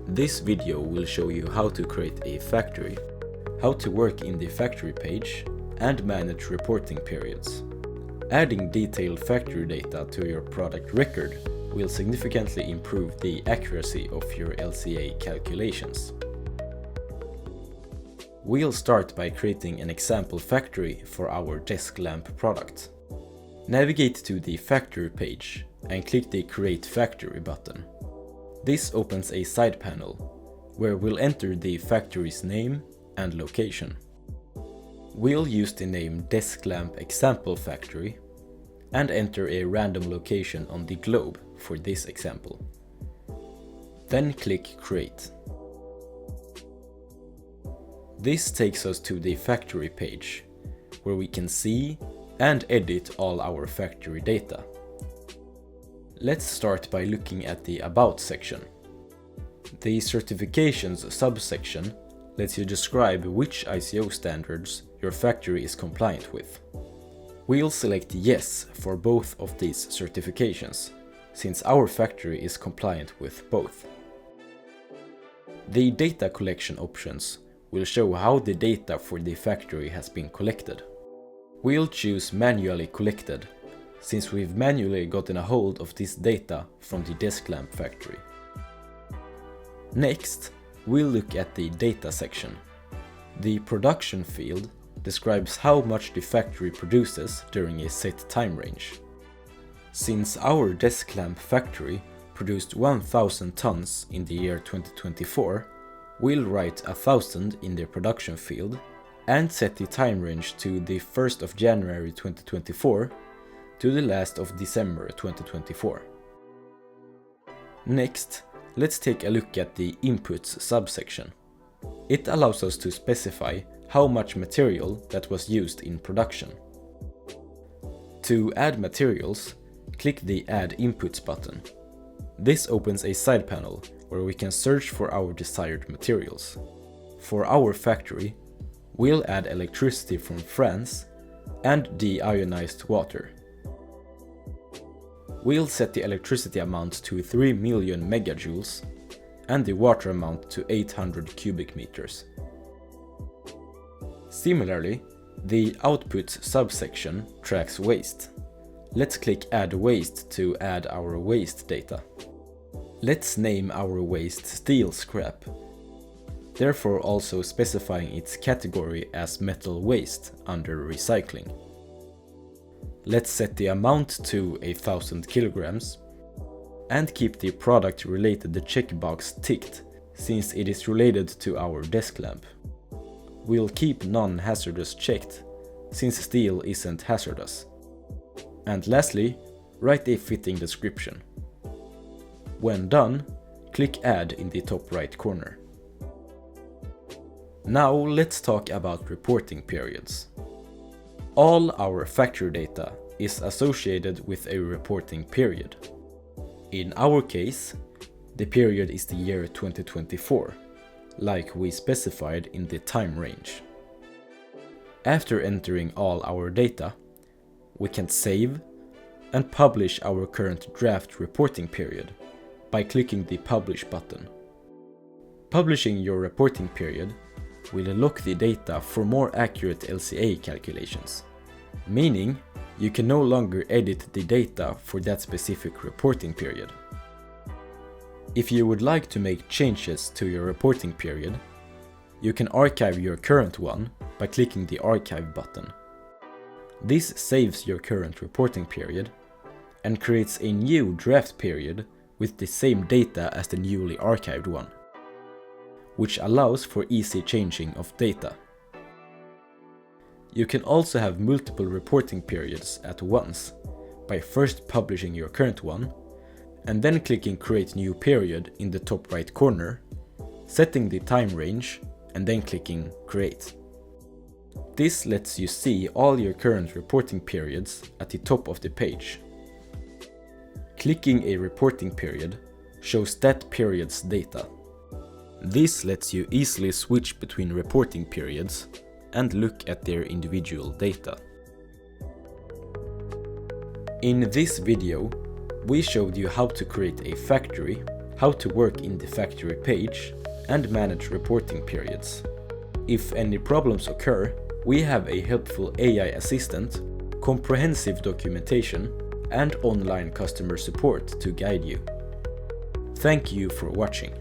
This video will show you how to create a factory, how to work in the factory page, and manage reporting periods. Adding detailed factory data to your product record will significantly improve the accuracy of your LCA calculations. We'll start by creating an example factory for our desk lamp product. Navigate to the factory page and click the Create Factory button. This opens a side panel where we'll enter the factory's name and location. We'll use the name Desk Lamp Example Factory and enter a random location on the globe for this example. Then click Create. This takes us to the factory page, where we can see and edit all our factory data. Let's start by looking at the About section. The Certifications subsection lets you describe which ISO standards your factory is compliant with. We'll select Yes for both of these certifications, since our factory is compliant with both. The data collection options will show how the data for the factory has been collected. We'll choose Manually Collected, since we've manually gotten a hold of this data from the desk lamp factory. Next, we'll look at the Data section. The Production field describes how much the factory produces during a set time range. Since our desk lamp factory produced 1,000 tons in the year 2024, we'll write 1,000 in the Production field and set the time range to the 1st of January 2024 to the last of December 2024. Next, let's take a look at the Inputs subsection. It allows us to specify how much material that was used in production. To add materials, click the Add Inputs button. This opens a side panel where we can search for our desired materials. For our factory, we'll add electricity from France and deionized water. We'll set the electricity amount to 3 million megajoules and the water amount to 800 cubic meters. Similarly, the Outputs subsection tracks waste. Let's click Add Waste to add our waste data. Let's name our waste steel scrap, therefore also specifying its category as metal waste under recycling. Let's set the amount to 1,000 kilograms and keep the product related checkbox ticked, since it is related to our desk lamp. We'll keep non-hazardous checked, since steel isn't hazardous. And lastly, write a fitting description. When done, click Add in the top right corner. Now let's talk about reporting periods. All our factory data is associated with a reporting period. In our case, the period is the year 2024, like we specified in the time range. After entering all our data, we can save and publish our current draft reporting period by clicking the Publish button. Publishing your reporting period will lock the data for more accurate LCA calculations, meaning you can no longer edit the data for that specific reporting period. If you would like to make changes to your reporting period, you can archive your current one by clicking the Archive button. This saves your current reporting period and creates a new draft period with the same data as the newly archived one, which allows for easy changing of data. You can also have multiple reporting periods at once by first publishing your current one and then clicking Create New Period in the top right corner, setting the time range and then clicking Create. This lets you see all your current reporting periods at the top of the page. Clicking a reporting period shows that period's data. This lets you easily switch between reporting periods and look at their individual data. In this video, we showed you how to create a factory, how to work in the factory page, and manage reporting periods. If any problems occur, we have a helpful AI assistant, comprehensive documentation, and online customer support to guide you. Thank you for watching.